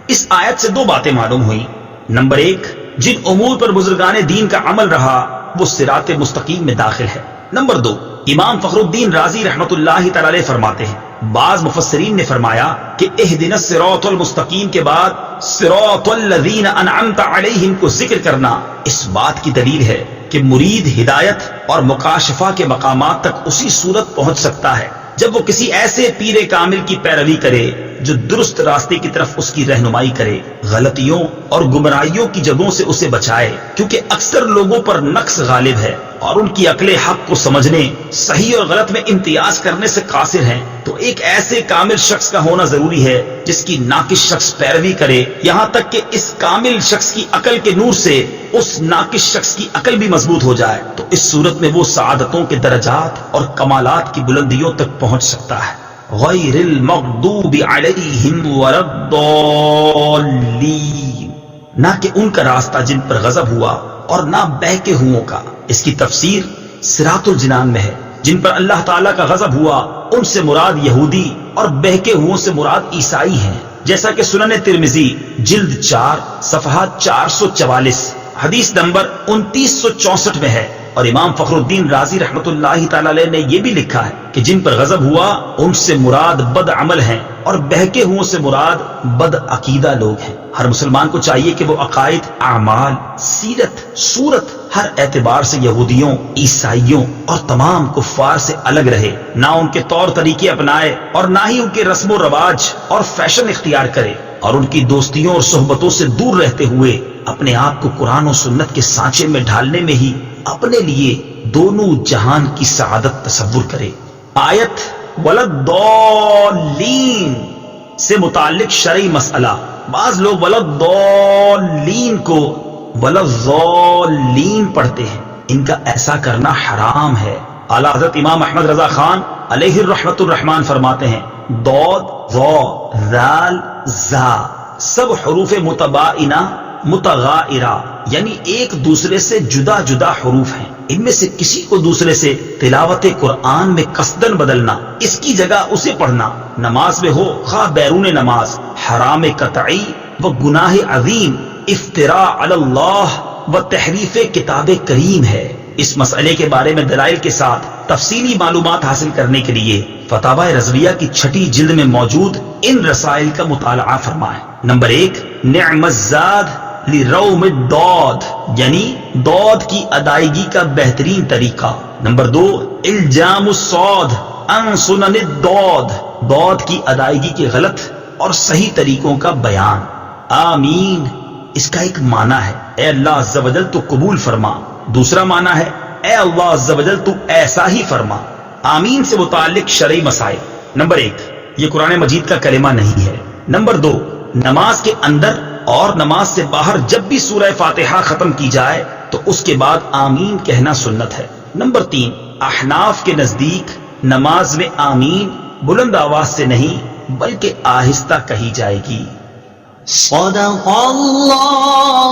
اس آیت سے 2 باتیں معلوم ہوئیں۔ نمبر 1، جن امور پر بزرگان دین کا عمل رہا وہ صراط مستقیم میں داخل ہے۔ نمبر 2، امام فخر الدین رازی رحمت اللہ تعالی علیہ فرماتے ہیں، بعض مفسرین نے فرمایا کہ اہدنا الصراط المستقیم کے بعد صراط الذین انعمت علیہم کو ذکر کرنا اس بات کی دلیل ہے کہ مرید ہدایت اور مکاشفہ کے مقامات تک اسی صورت پہنچ سکتا ہے جب وہ کسی ایسے پیر کامل کی پیروی کرے جو درست راستے کی طرف اس کی رہنمائی کرے، غلطیوں اور گمراہیوں کی جگہوں سے اسے بچائے، کیونکہ اکثر لوگوں پر نقص غالب ہے اور ان کی عقل حق کو سمجھنے، صحیح اور غلط میں امتیاز کرنے سے قاصر ہیں۔ تو ایک ایسے کامل شخص کا ہونا ضروری ہے جس کی ناقص شخص پیروی کرے، یہاں تک کہ اس کامل شخص کی عقل کے نور سے اس ناقص شخص کی عقل بھی مضبوط ہو جائے، تو اس صورت میں وہ سعادتوں کے درجات اور کمالات کی بلندیوں تک پہنچ سکتا ہے۔ غیر المغضوب علیہم ولا الضالین، نہ کہ ان کا راستہ جن پر غضب ہوا اور نہ بہکے ہووں کا۔ اس کی تفسیر صراط الجنان میں ہے، جن پر اللہ تعالیٰ کا غضب ہوا ان سے مراد یہودی اور بہکے ہووں سے مراد عیسائی ہیں، جیسا کہ سنن ترمذی جلد 4 صفحہ 444 حدیث نمبر 2964 میں ہے، اور امام فخر الدین رازی رحمت اللہ تعالی علیہ نے یہ بھی لکھا ہے کہ جن پر غضب ہوا ان سے مراد بد عمل ہیں اور بہکے ہوں سے مراد بد عقیدہ لوگ ہیں۔ ہر مسلمان کو چاہیے کہ وہ عقائد، اعمال، سیرت، صورت ہر اعتبار سے یہودیوں، عیسائیوں اور تمام کفار سے الگ رہے، نہ ان کے طور طریقے اپنائے اور نہ ہی ان کے رسم و رواج اور فیشن اختیار کرے، اور ان کی دوستیوں اور صحبتوں سے دور رہتے ہوئے اپنے آپ کو قرآن و سنت کے سانچے میں ڈھالنے میں ہی اپنے لیے دونوں جہان کی سعادت تصور کرے۔ آیت وَلَضَّالِّينَ سے متعلق شرعی مسئلہ، بعض لوگ وَلَضَّالِّينَ کو وَلَضَّالِّينَ پڑھتے ہیں، ان کا ایسا کرنا حرام ہے۔ اعلیٰ حضرت امام احمد رضا خان علیہ الرحمت الرحمان فرماتے ہیں ضاد، ظا، ذال، زا سب حروف متباینہ متغائرہ یعنی ایک دوسرے سے جدا جدا حروف ہیں، ان میں سے کسی کو دوسرے سے تلاوت قرآن میں قصدن بدلنا، اس کی جگہ اسے پڑھنا، نماز میں ہو خواہ بیرون نماز، حرام قطعی و گناہ عظیم، افتراء علی اللہ و تحریف کتاب کریم ہے۔ اس مسئلے کے بارے میں دلائل کے ساتھ تفصیلی معلومات حاصل کرنے کے لیے فتاوی رضویہ کی 6 جلد میں موجود ان رسائل کا مطالعہ فرمائیں۔ نمبر 1، نعم الزاد لروم الضاد یعنی ضاد کی ادائیگی کا بہترین طریقہ۔ نمبر 2، الجام الصاد عن سنن الضاد ضاد کی ادائیگی کے غلط اور صحیح طریقوں کا بیان۔ آمین اس کا ایک معنی ہے اے اللہ عز و جل تو قبول فرما، دوسرا معنی ہے اے اللہ عز و جل تو ایسا ہی فرما۔ آمین سے متعلق شرعی مسائل۔ نمبر 1، یہ قرآن مجید کا کلمہ نہیں ہے۔ نمبر 2، نماز کے اندر اور نماز سے باہر جب بھی سورہ فاتحہ ختم کی جائے تو اس کے بعد آمین کہنا سنت ہے۔ نمبر 3، احناف کے نزدیک نماز میں آمین بلند آواز سے نہیں بلکہ آہستہ کہی جائے گی۔ صدق اللہ